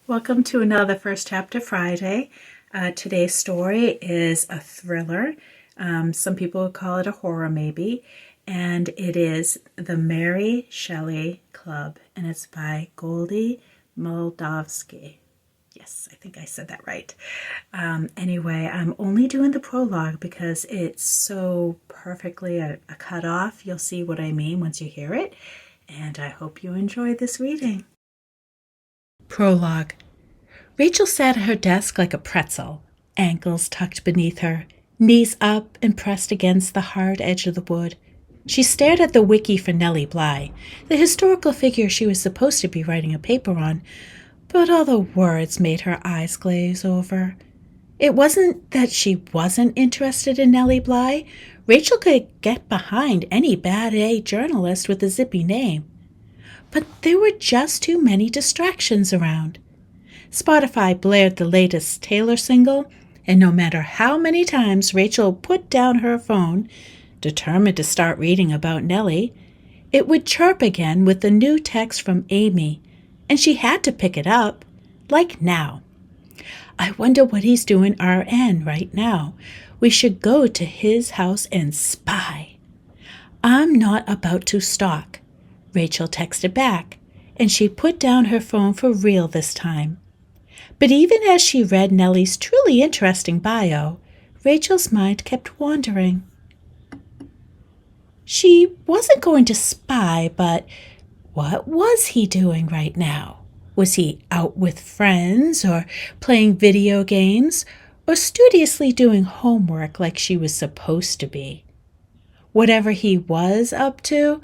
Welcome to another First Chapter Friday. Today's story is a thriller. Some people would call it a horror maybe. And it is The Mary Shelley Club. And it's by Goldy Moldavsky. Yes, I think I said that right. Anyway, I'm only doing the prologue because it's so perfectly a cut off. You'll see what I mean once you hear it. And I hope you enjoy this reading. Prologue. Rachel sat at her desk like a pretzel, ankles tucked beneath her, knees up and pressed against the hard edge of the wood. She stared at the wiki for Nellie Bly, the historical figure she was supposed to be writing a paper on, but all the words made her eyes glaze over. It wasn't that she wasn't interested in Nellie Bly. Rachel could get behind any bad-A journalist with a zippy name. But there were just too many distractions around. Spotify blared the latest Taylor single, and no matter how many times Rachel put down her phone, determined to start reading about Nellie, it would chirp again with the new text from Amy, and she had to pick it up, like now. I wonder what he's doing RN right now. We should go to his house and spy. I'm not about to stalk. Rachel texted back, and she put down her phone for real this time. But even as she read Nellie's truly interesting bio, Rachel's mind kept wandering. She wasn't going to spy, but what was he doing right now? Was he out with friends, or playing video games, or studiously doing homework like she was supposed to be? Whatever he was up to,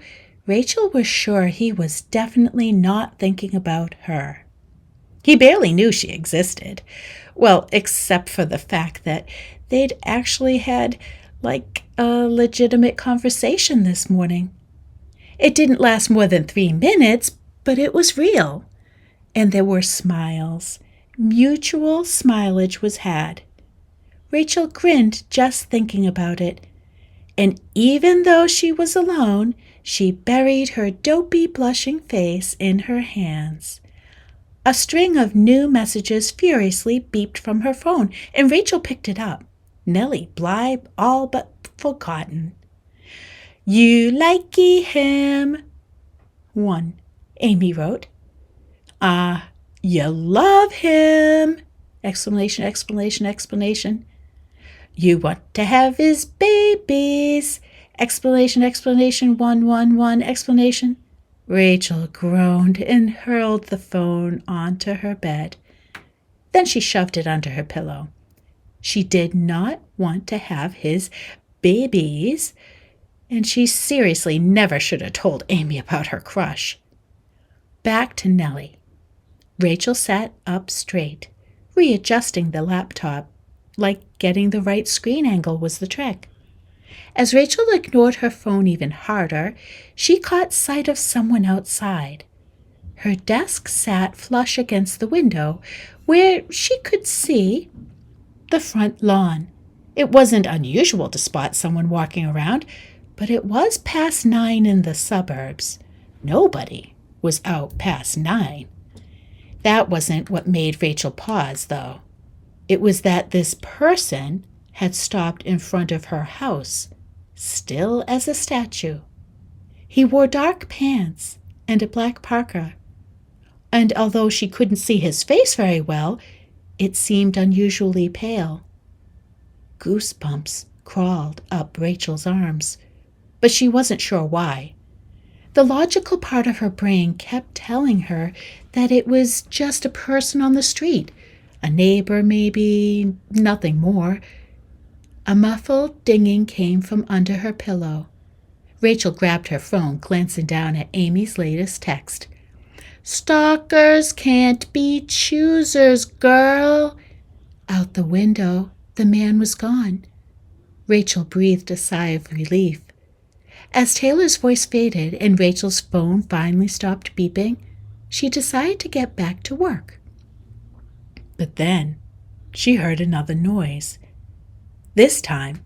Rachel was sure he was definitely not thinking about her. He barely knew she existed. Well, except for the fact that they'd actually had, a legitimate conversation this morning. It didn't last more than 3 minutes, but it was real. And there were smiles. Mutual smileage was had. Rachel grinned just thinking about it. And even though she was alone, she buried her dopey, blushing face in her hands. A string of new messages furiously beeped from her phone, and Rachel picked it up. Nellie Bly all but forgotten. You likey him. 1. Amy wrote. You love him! Exclamation, exclamation, exclamation. You want to have his babies! Explanation, explanation, 111, explanation. Rachel groaned and hurled the phone onto her bed. Then she shoved it under her pillow. She did not want to have his babies, and she seriously never should have told Amy about her crush. Back to Nellie. Rachel sat up straight, readjusting the laptop, like getting the right screen angle was the trick. As Rachel ignored her phone even harder, she caught sight of someone outside. Her desk sat flush against the window, where she could see the front lawn. It wasn't unusual to spot someone walking around, but it was past 9 in the suburbs. Nobody was out past 9. That wasn't what made Rachel pause, though. It was that this person had stopped in front of her house, still as a statue. He wore dark pants and a black parka, and although she couldn't see his face very well, it seemed unusually pale. Goosebumps crawled up Rachel's arms, but she wasn't sure why. The logical part of her brain kept telling her that it was just a person on the street, a neighbor maybe, nothing more. A muffled dinging came from under her pillow. Rachel grabbed her phone, glancing down at Amy's latest text. Stalkers can't be choosers, girl. Out the window, the man was gone. Rachel breathed a sigh of relief. As Taylor's voice faded and Rachel's phone finally stopped beeping, she decided to get back to work. But then she heard another noise. This time,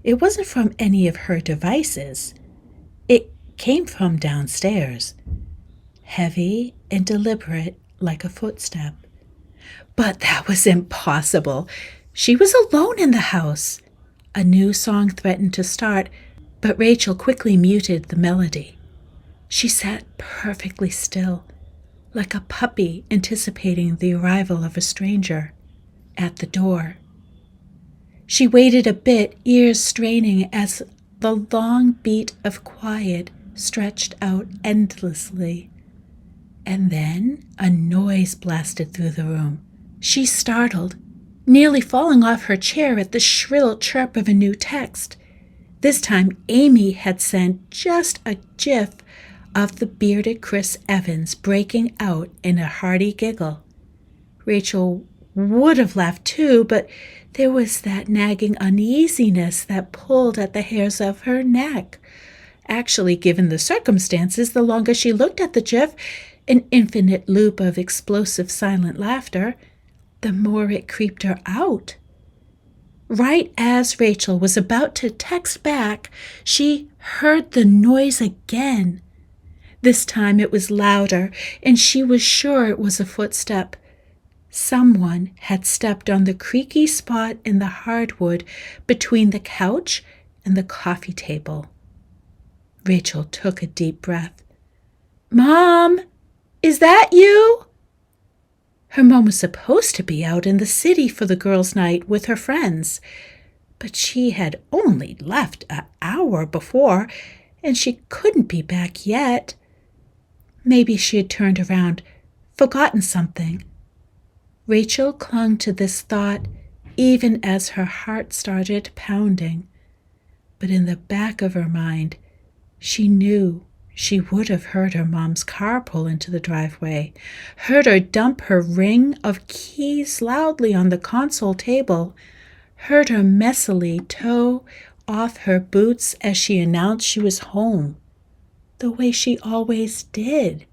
it wasn't from any of her devices. It came from downstairs, heavy and deliberate like a footstep. But that was impossible. She was alone in the house. A new song threatened to start, but Rachel quickly muted the melody. She sat perfectly still, like a puppy anticipating the arrival of a stranger at the door. She waited a bit, ears straining as the long beat of quiet stretched out endlessly. And then a noise blasted through the room. She startled, nearly falling off her chair at the shrill chirp of a new text. This time Amy had sent just a gif of the bearded Chris Evans breaking out in a hearty giggle. Rachel would have laughed too, but there was that nagging uneasiness that pulled at the hairs of her neck. Actually, given the circumstances, the longer she looked at the gif, an infinite loop of explosive silent laughter, the more it creeped her out. Right as Rachel was about to text back, she heard the noise again. This time it was louder, and she was sure it was a footstep. Someone had stepped on the creaky spot in the hardwood between the couch and the coffee table. Rachel took a deep breath. "Mom, is that you?" Her mom was supposed to be out in the city for the girls' night with her friends, but she had only left an hour before, and she couldn't be back yet. Maybe she had turned around, forgotten something. Rachel clung to this thought even as her heart started pounding. But in the back of her mind, she knew she would have heard her mom's car pull into the driveway, heard her dump her ring of keys loudly on the console table, heard her messily toe off her boots as she announced she was home, the way she always did.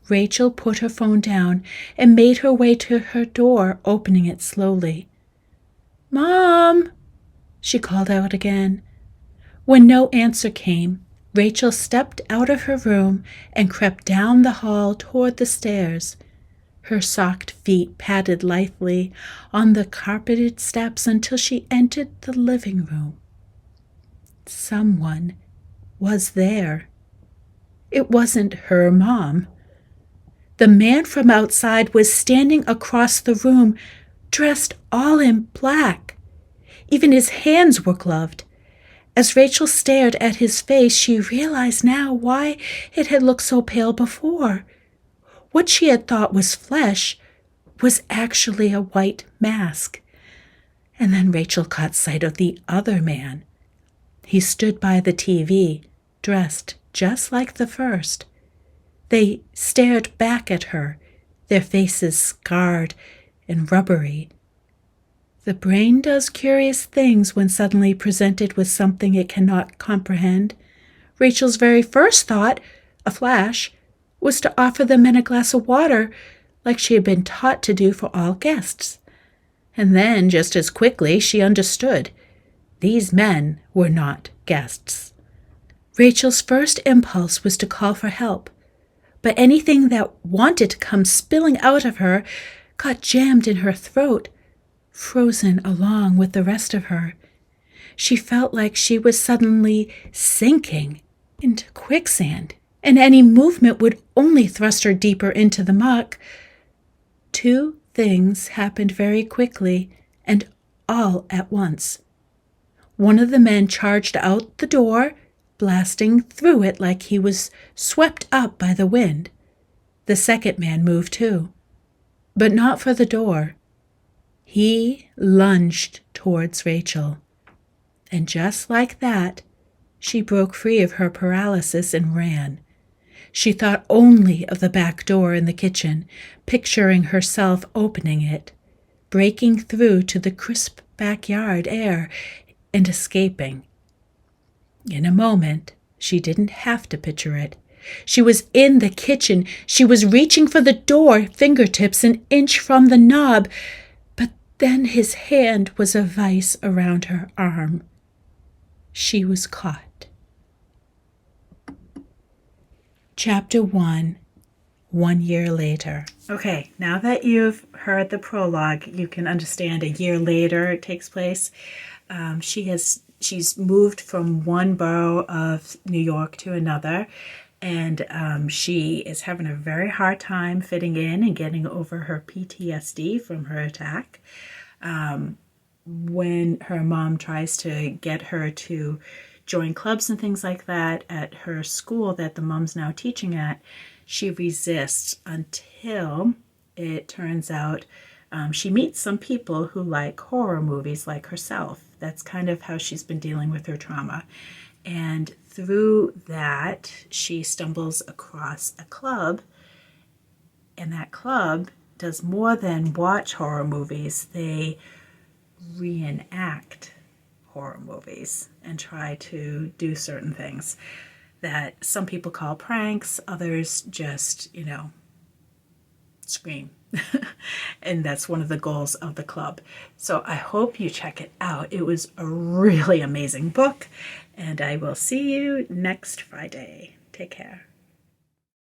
Rachel put her phone down and made her way to her door, opening it slowly. "Mom!" she called out again. When no answer came, Rachel stepped out of her room and crept down the hall toward the stairs. Her socked feet padded lightly on the carpeted steps until she entered the living room. Someone was there. It wasn't her mom. The man from outside was standing across the room, dressed all in black. Even his hands were gloved. As Rachel stared at his face, she realized now why it had looked so pale before. What she had thought was flesh was actually a white mask. And then Rachel caught sight of the other man. He stood by the TV, dressed just like the first. They stared back at her, their faces scarred and rubbery. The brain does curious things when suddenly presented with something it cannot comprehend. Rachel's very first thought, a flash, was to offer the men a glass of water, like she had been taught to do for all guests. And then, just as quickly, she understood. These men were not guests. Rachel's first impulse was to call for help, but anything that wanted to come spilling out of her got jammed in her throat, frozen along with the rest of her. She felt like she was suddenly sinking into quicksand, and any movement would only thrust her deeper into the muck. Two things happened very quickly and all at once. One of the men charged out the door, blasting through it like he was swept up by the wind. The second man moved too, but not for the door. He lunged towards Rachel, and just like that, she broke free of her paralysis and ran. She thought only of the back door in the kitchen, picturing herself opening it, breaking through to the crisp backyard air, and escaping. In a moment, she didn't have to picture it. She was in the kitchen. She was reaching for the door, fingertips an inch from the knob, but then his hand was a vice around her arm. She was caught. Chapter 1. 1 year later. Okay, now that you've heard the prologue, you can understand a year later it takes place. She's moved from one borough of New York to another, and she is having a very hard time fitting in and getting over her PTSD from her attack. When her mom tries to get her to join clubs and things like that at her school that the mom's now teaching at, she resists until it turns out she meets some people who like horror movies like herself. That's kind of how she's been dealing with her trauma. And through that, she stumbles across a club, and that club does more than watch horror movies. They reenact horror movies and try to do certain things that some people call pranks, others just, scream. And that's one of the goals of the club. So I hope you check it out. It was a really amazing book, and I will see you next Friday. Take care.